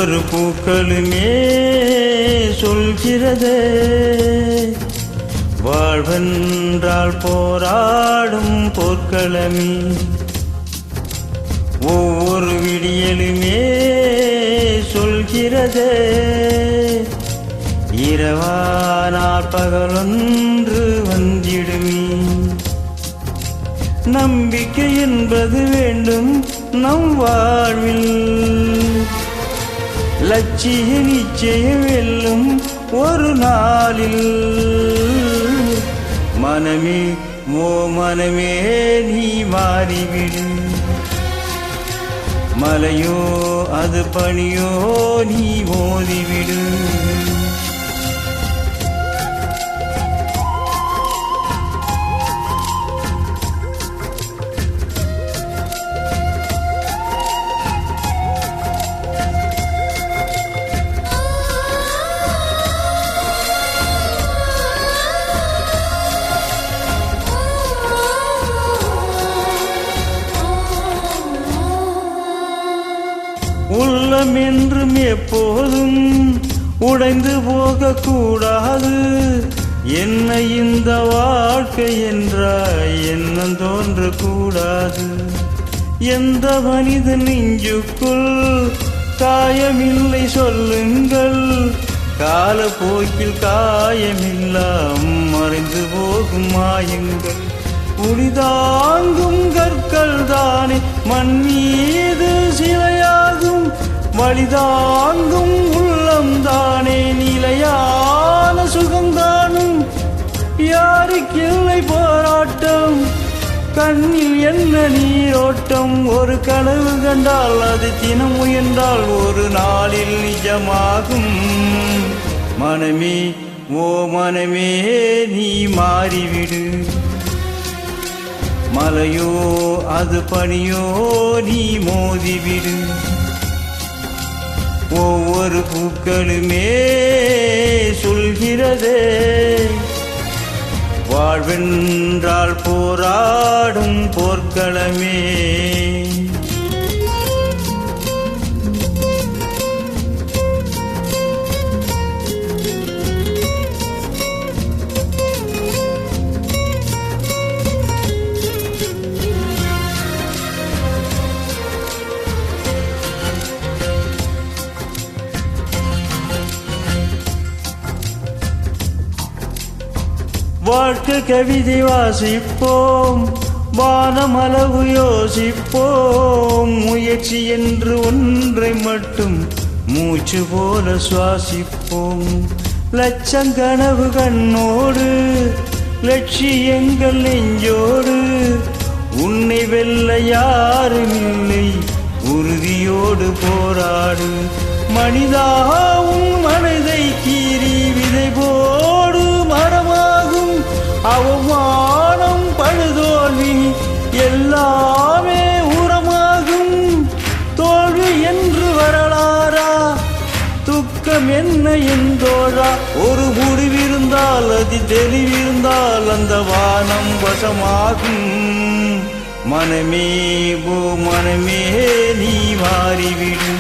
ஒவ்வொரு பூக்களுமே சொல்கிறதே, வாழ்வென்றால் போராடும் போர்க்களமே. ஒவ்வொரு விடியலுமே சொல்கிறதே, இரவானால் பகலொன்று வந்திடுமே. நம்பிக்கை என்பது வேண்டும் நம் வாழ்வில், லட்சிய நிச்சயம் வெல்லும் ஒரு நாளில். மனமே ஓ மனமே நீ மாறிவிடு, மலையோ அது பனியோ நீ மோதிவிடு. உள்ளம் என்றும் எப்போதும் உடைந்து போகக்கூடாது. என்ன இந்த வாழ்க்கை என்றாய் எண்ணம் தோன்றக்கூடாது. எந்த மனித நெஞ்சுக்குள் காயமில்லை சொல்லுங்கள், காலப்போக்கில் காயமில்லாம் மறைந்து போகும் மாயங்கள். புனிதாங்கும் கற்கள் தானே மண் மீது சிலையாகும், வழிதாங்கும் உள்ளம் தானே நிலையான சுகங்காணும். யாருக்கில்லை போராட்டம், கண்ணில் என்ன நீரோட்டம். ஒரு கனவு கண்டால் அது தினம் முயன்றால் ஒரு நாளில் நிஜமாகும். மனமே ஓ மனமே நீ மாறிவிடு, மலையோ அது பனியோ நீ மோதிவிடு. ஒவ்வொரு பூக்களுமே சொல்கிறதே, வாழ்வென்றால் போராடும் போர்க்களமே. வாழ்க்கை கவிதை வாசிப்போம், வானமளவு யோசிப்போம். முயற்சி என்று ஒன்றை மட்டும் மூச்சு போல சுவாசிப்போம். லட்சங்கனவு கண்ணோடு, லட்சியங்கள் நெஞ்சோடு. உன்னை வெல்ல யாருமில்லை, உறுதியோடு போராடு. மனிதா உன் மனதை கீறி விதை போடு, மரமாகும். அவமானம் பழுதோல்வி எல்லாமே உரமாகும். தோல்வி என்று வரலாறா, துக்கம் என்ன என்றோழா. ஒரு முடிவிருந்தால் அது தெளிவிருந்தால் அந்த வானம் வசமாகும். மனமே ஓ மனமே நீ மாறிவிடு,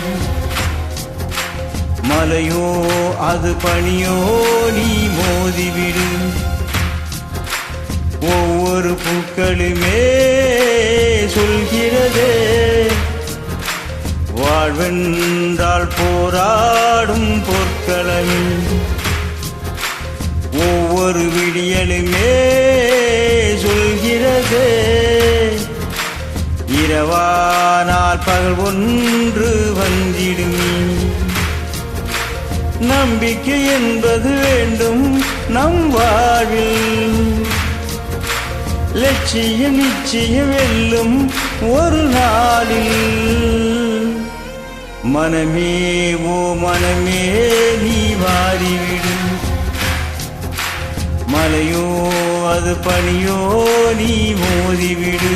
மலையோ அது பனியோ நீ மோதிவிடு. ஒவ்வொரு பூக்களுமே சொல்கிறதே, வாழ்வென்றால் போராடும் போர்க்களமே. ஒவ்வொரு விடியலுமே சொல்கிறதே, இரவானால் பகல் ஒன்று வந்திடுமே. நம்பிக்கை என்பது வேண்டும் நம் வாழ்வில், லட்சியம் நிச்சயம் வெல்லும் ஒரு நாளில். மனமே ஓ மனமே நீ மாறிவிடு, மலையோ அது பனியோ நீ மோதிவிடு.